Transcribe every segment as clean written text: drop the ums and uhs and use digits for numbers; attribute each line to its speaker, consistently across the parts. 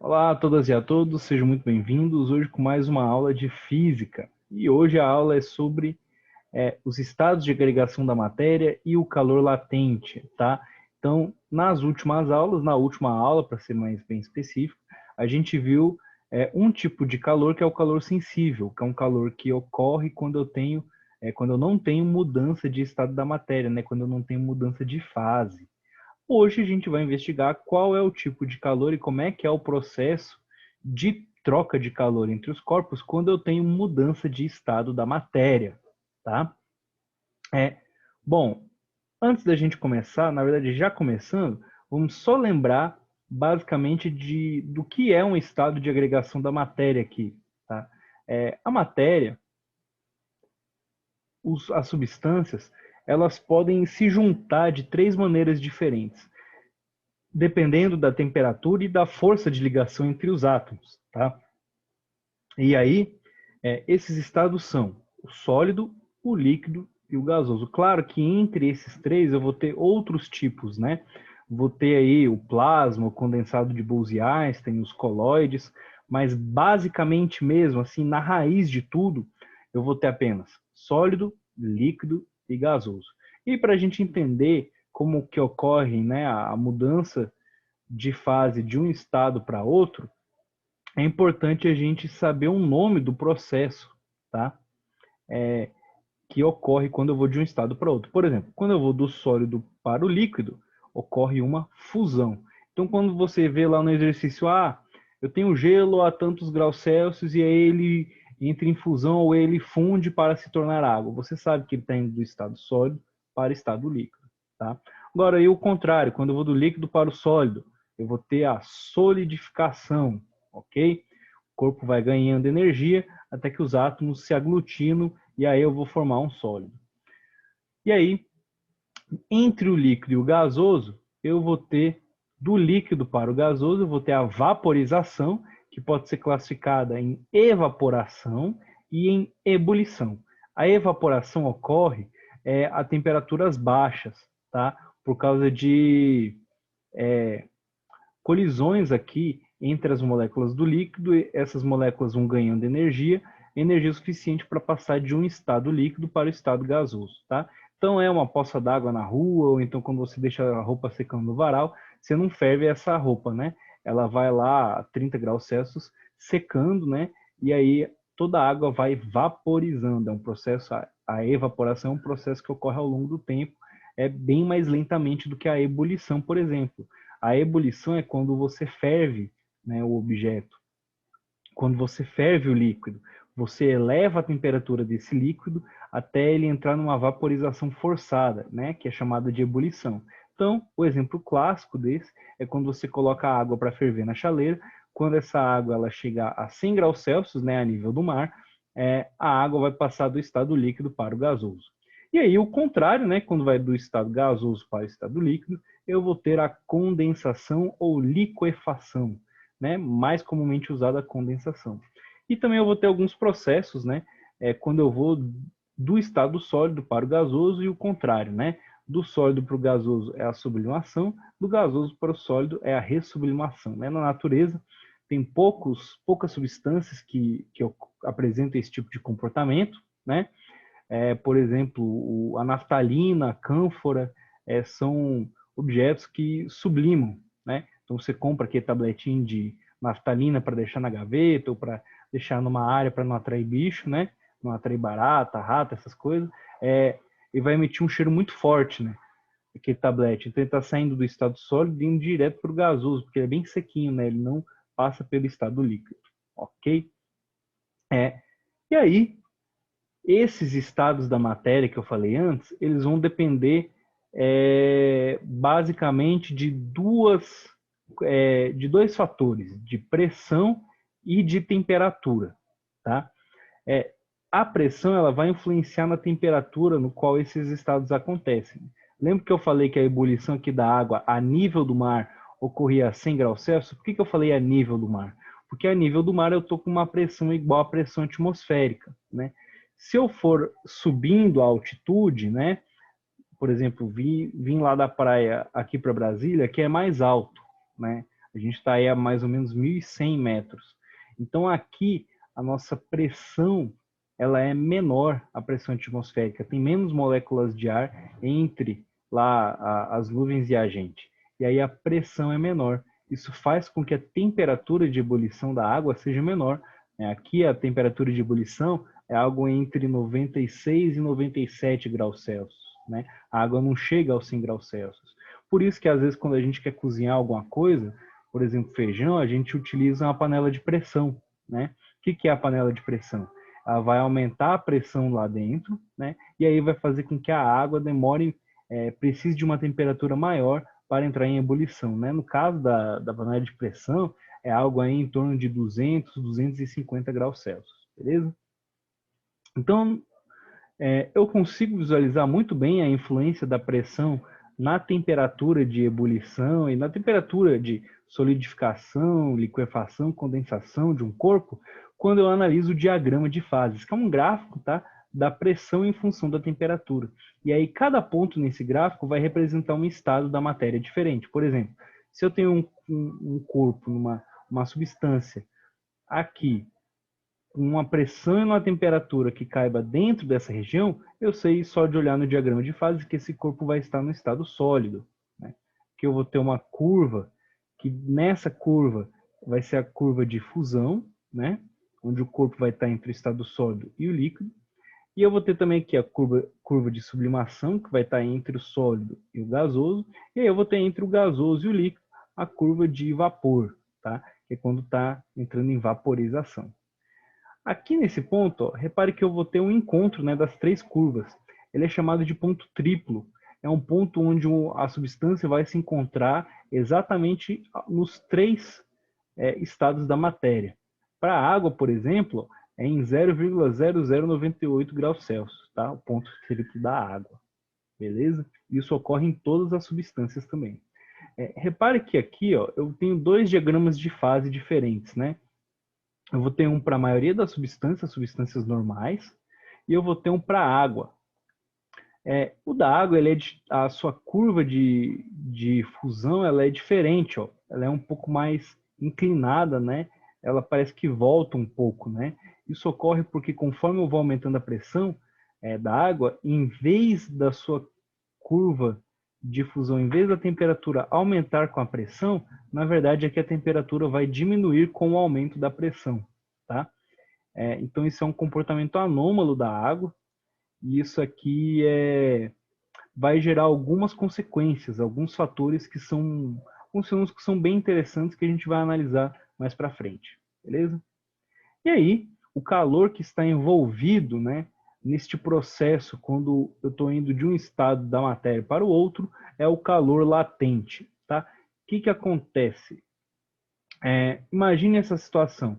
Speaker 1: Olá a todas e a todos, sejam muito bem-vindos. Hoje com mais uma aula de física. E hoje a aula é sobre os estados de agregação da matéria e o calor latente, tá? Então, nas últimas aulas, na última aula, para ser mais bem específico, a gente viu um tipo de calor que é o calor sensível, que é um calor que ocorre quando quando eu não tenho mudança de estado da matéria, né? Quando eu não tenho mudança de fase. Hoje a gente vai investigar qual é o tipo de calor e como é que é o processo de troca de calor entre os corpos quando eu tenho mudança de estado da matéria, tá? É, bom, antes da gente começar, na verdade já começando, vamos só lembrar basicamente do que é um estado de agregação da matéria aqui, tá? A matéria, as substâncias, elas podem se juntar de três maneiras diferentes, dependendo da temperatura e da força de ligação entre os átomos, tá? E aí, esses estados são o sólido, o líquido e o gasoso. Claro que entre esses três eu vou ter outros tipos, né? Vou ter aí o plasma, o condensado de Bose-Einstein, os coloides, mas basicamente mesmo, assim, na raiz de tudo, eu vou ter apenas sólido, líquido e gasoso. E para a gente entender como que ocorre, né, a mudança de fase de um estado para outro, é importante a gente saber o nome do processo, tá? Que ocorre quando eu vou de um estado para outro. Por exemplo, quando eu vou do sólido para o líquido, ocorre uma fusão. Então, quando você vê lá no exercício, eu tenho gelo a tantos graus Celsius e aí ele entra em fusão ou ele funde para se tornar água. Você sabe que ele está indo do estado sólido para o estado líquido, tá? Agora, e o contrário, quando eu vou do líquido para o sólido, eu vou ter a solidificação, ok? O corpo vai ganhando energia até que os átomos se aglutinam e aí eu vou formar um sólido. E aí, entre o líquido e o gasoso, eu vou ter, do líquido para o gasoso, eu vou ter a vaporização, que pode ser classificada em evaporação e em ebulição. A evaporação ocorre a temperaturas baixas, tá? Por causa de colisões aqui entre as moléculas do líquido, e essas moléculas vão ganhando energia suficiente para passar de um estado líquido para o estado gasoso, tá? Então é uma poça d'água na rua, ou então quando você deixa a roupa secando no varal, você não ferve essa roupa, né? Ela vai lá a 30 graus Celsius secando, né? E aí toda a água vai vaporizando. É um processo, a evaporação é um processo que ocorre ao longo do tempo, é bem mais lentamente do que a ebulição, por exemplo. A ebulição é quando você ferve, né, o objeto. Quando você ferve o líquido, você eleva a temperatura desse líquido até ele entrar numa vaporização forçada, né, que é chamada de ebulição. Então, o exemplo clássico desse é quando você coloca a água para ferver na chaleira. Quando essa água ela chega a 100 graus Celsius, né, a nível do mar, a água vai passar do estado líquido para o gasoso. E aí o contrário, né, quando vai do estado gasoso para o estado líquido, eu vou ter a condensação ou liquefação, né, mais comumente usada a condensação. E também eu vou ter alguns processos, né, quando eu vou do estado sólido para o gasoso e o contrário, né, do sólido para o gasoso é a sublimação, do gasoso para o sólido é a ressublimação. Né? Na natureza tem poucas substâncias que apresentam esse tipo de comportamento, né? Por exemplo, a naftalina, a cânfora, são objetos que sublimam, né? Então você compra aqui tabletinho de naftalina para deixar na gaveta ou para deixar numa área para não atrair bicho, né? Não atrair barata, rata, essas coisas. E vai emitir um cheiro muito forte, né? Aquele tablete. Então ele está saindo do estado sólido e indo direto para o gasoso, porque ele é bem sequinho, né? Ele não passa pelo estado líquido, ok? E aí, esses estados da matéria que eu falei antes, eles vão depender basicamente de dois fatores, de pressão e de temperatura, tá? A pressão ela vai influenciar na temperatura no qual esses estados acontecem. Lembra que eu falei que a ebulição aqui da água a nível do mar ocorria a 100 graus Celsius? Por que eu falei a nível do mar? Porque a nível do mar eu estou com uma pressão igual à pressão atmosférica, né? Se eu for subindo a altitude, né? Por exemplo, vim lá da praia aqui para Brasília, que é mais alto, né? A gente está aí a mais ou menos 1.100 metros. Então aqui a nossa pressão ela é menor, a pressão atmosférica, tem menos moléculas de ar entre lá as nuvens e a gente. E aí a pressão é menor. Isso faz com que a temperatura de ebulição da água seja menor. Aqui a temperatura de ebulição é algo entre 96 e 97 graus Celsius. Né? A água não chega aos 100 graus Celsius. Por isso que às vezes quando a gente quer cozinhar alguma coisa, por exemplo, feijão, a gente utiliza uma panela de pressão. Né? O que é a panela de pressão? Ela vai aumentar a pressão lá dentro, né? E aí vai fazer com que a água demore, precise de uma temperatura maior para entrar em ebulição, né? No caso da panela de pressão, é algo aí em torno de 200, 250 graus Celsius, beleza? Então, eu consigo visualizar muito bem a influência da pressão na temperatura de ebulição e na temperatura de solidificação, liquefação, condensação de um corpo, quando eu analiso o diagrama de fases, que é um gráfico, tá, da pressão em função da temperatura. E aí cada ponto nesse gráfico vai representar um estado da matéria diferente. Por exemplo, se eu tenho um corpo, uma substância aqui, uma pressão e uma temperatura que caiba dentro dessa região, eu sei só de olhar no diagrama de fase que esse corpo vai estar no estado sólido. Né? Que eu vou ter uma curva, que nessa curva vai ser a curva de fusão, né? Onde o corpo vai estar entre o estado sólido e o líquido. E eu vou ter também aqui a curva de sublimação, que vai estar entre o sólido e o gasoso. E aí eu vou ter entre o gasoso e o líquido a curva de vapor, tá? Que é quando está entrando em vaporização. Aqui nesse ponto, ó, repare que eu vou ter um encontro, né, das três curvas. Ele é chamado de ponto triplo. É um ponto onde a substância vai se encontrar exatamente nos três estados da matéria. Para a água, por exemplo, é em 0,0098 graus Celsius, tá? O ponto triplo da água. Beleza? Isso ocorre em todas as substâncias também. Repare que aqui, ó, eu tenho dois diagramas de fase diferentes, né? Eu vou ter um para a maioria das substâncias normais, e eu vou ter um para a água. O da água, a sua curva de fusão ela é diferente, ó. Ela é um pouco mais inclinada, né? Ela parece que volta um pouco, né? Isso ocorre porque conforme eu vou aumentando a pressão da água, em vez da sua curva de fusão, em vez da temperatura aumentar com a pressão, na verdade é que a temperatura vai diminuir com o aumento da pressão, tá? Então isso é um comportamento anômalo da água, e isso aqui vai gerar algumas consequências, alguns fatores que são bem interessantes que a gente vai analisar mais para frente, beleza? E aí, o calor que está envolvido, né, neste processo, quando eu estou indo de um estado da matéria para o outro, é o calor latente, tá? O que acontece? Imagine essa situação.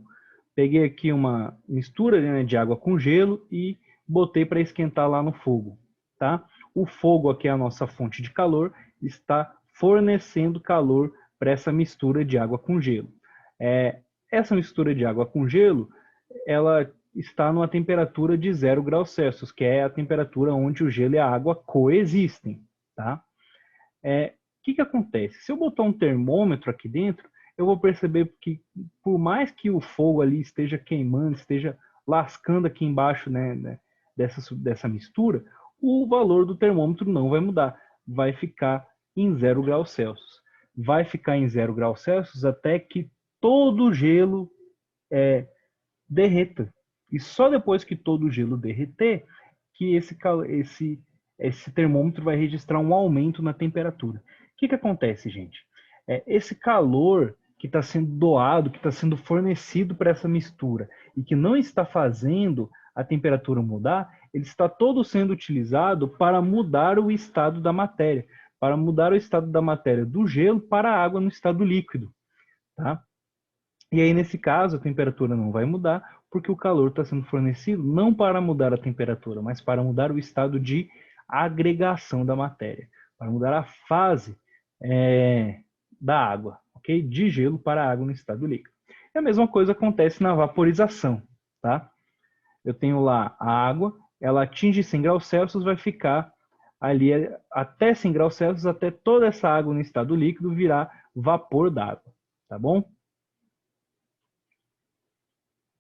Speaker 1: Peguei aqui uma mistura, né, de água com gelo e botei para esquentar lá no fogo, tá? O fogo aqui é a nossa fonte de calor, está fornecendo calor para essa mistura de água com gelo. Essa mistura de água com gelo, ela está numa temperatura de 0 graus Celsius, que é a temperatura onde o gelo e a água coexistem, tá? Que acontece? Se eu botar um termômetro aqui dentro, eu vou perceber que por mais que o fogo ali esteja queimando, esteja lascando aqui embaixo, né, dessa mistura, o valor do termômetro não vai mudar, vai ficar em 0 graus Celsius. Vai ficar em 0 graus Celsius até que todo o gelo derreta. E só depois que todo o gelo derreter, que esse termômetro vai registrar um aumento na temperatura. O que acontece, gente? Esse calor que está sendo doado, que está sendo fornecido para essa mistura e que não está fazendo a temperatura mudar, ele está todo sendo utilizado para mudar o estado da matéria, para mudar o estado da matéria do gelo para a água no estado líquido, tá? E aí, nesse caso, a temperatura não vai mudar, porque o calor está sendo fornecido não para mudar a temperatura, mas para mudar o estado de agregação da matéria, para mudar a fase da água, ok? De gelo para água no estado líquido. E a mesma coisa acontece na vaporização, tá? Eu tenho lá a água, ela atinge 100 graus Celsius, vai ficar ali até 100 graus Celsius, até toda essa água no estado líquido virar vapor d'água. tá bom?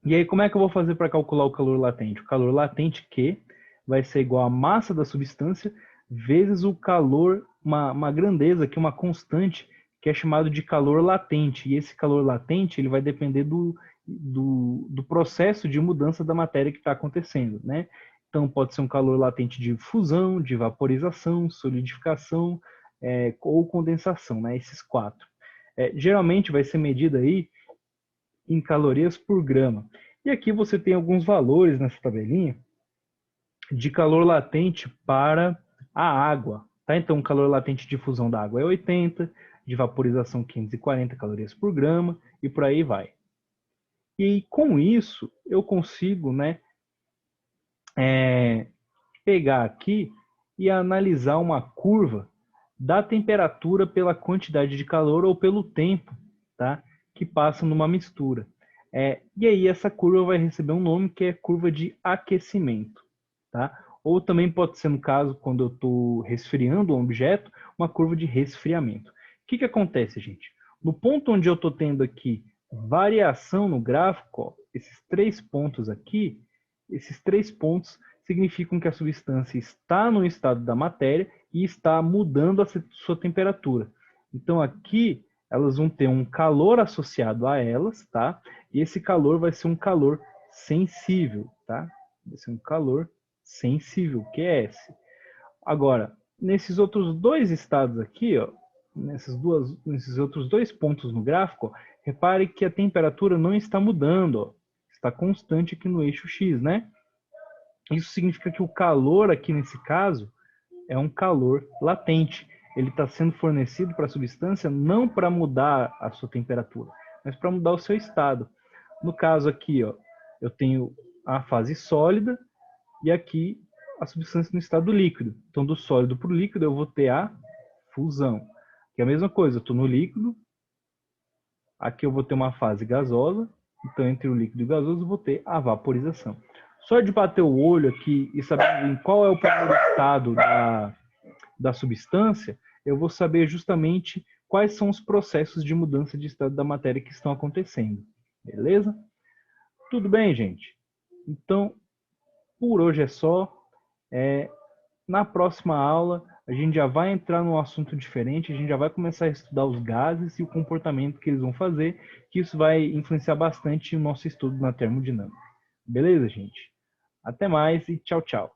Speaker 1: E aí, como é que eu vou fazer para calcular o calor latente? O calor latente Q vai ser igual à massa da substância vezes o calor, uma grandeza aqui, uma constante, que é chamado de calor latente. E esse calor latente ele vai depender do processo de mudança da matéria que está acontecendo, né? Então, pode ser um calor latente de fusão, de vaporização, solidificação ou condensação, né? Esses quatro. Geralmente vai ser medido aí em calorias por grama. E aqui você tem alguns valores nessa tabelinha de calor latente para a água. Tá? Então, o calor latente de fusão da água é 80, de vaporização 540 calorias por grama e por aí vai. E com isso, eu consigo, né, pegar aqui e analisar uma curva da temperatura pela quantidade de calor ou pelo tempo, tá, que passa numa mistura. E aí essa curva vai receber um nome que é curva de aquecimento. Tá? Ou também pode ser, no caso, quando eu estou resfriando um objeto, uma curva de resfriamento. O que acontece, gente? No ponto onde eu estou tendo aqui variação no gráfico, ó, esses 3 pontos aqui, esses 3 pontos significam que a substância está no estado da matéria e está mudando a sua temperatura. Então aqui elas vão ter um calor associado a elas, tá? E esse calor vai ser um calor sensível, tá? Vai ser um calor sensível, QS. Agora, nesses outros dois estados aqui, ó, nesses outros 2 pontos no gráfico, ó, repare que a temperatura não está mudando, ó, está constante aqui no eixo X, né? Isso significa que o calor aqui nesse caso é um calor latente. Ele está sendo fornecido para a substância não para mudar a sua temperatura, mas para mudar o seu estado. No caso aqui, ó, eu tenho a fase sólida e aqui a substância no estado líquido. Então, do sólido para o líquido, eu vou ter a fusão. Que é a mesma coisa, eu estou no líquido, aqui eu vou ter uma fase gasosa, então entre o líquido e o gasoso eu vou ter a vaporização. Só de bater o olho aqui e saber em qual é o primeiro estado da substância, eu vou saber justamente quais são os processos de mudança de estado da matéria que estão acontecendo. Beleza? Tudo bem, gente? Então, por hoje é só. Na próxima aula, a gente já vai entrar num assunto diferente, a gente já vai começar a estudar os gases e o comportamento que eles vão fazer, que isso vai influenciar bastante o nosso estudo na termodinâmica. Beleza, gente? Até mais e tchau, tchau.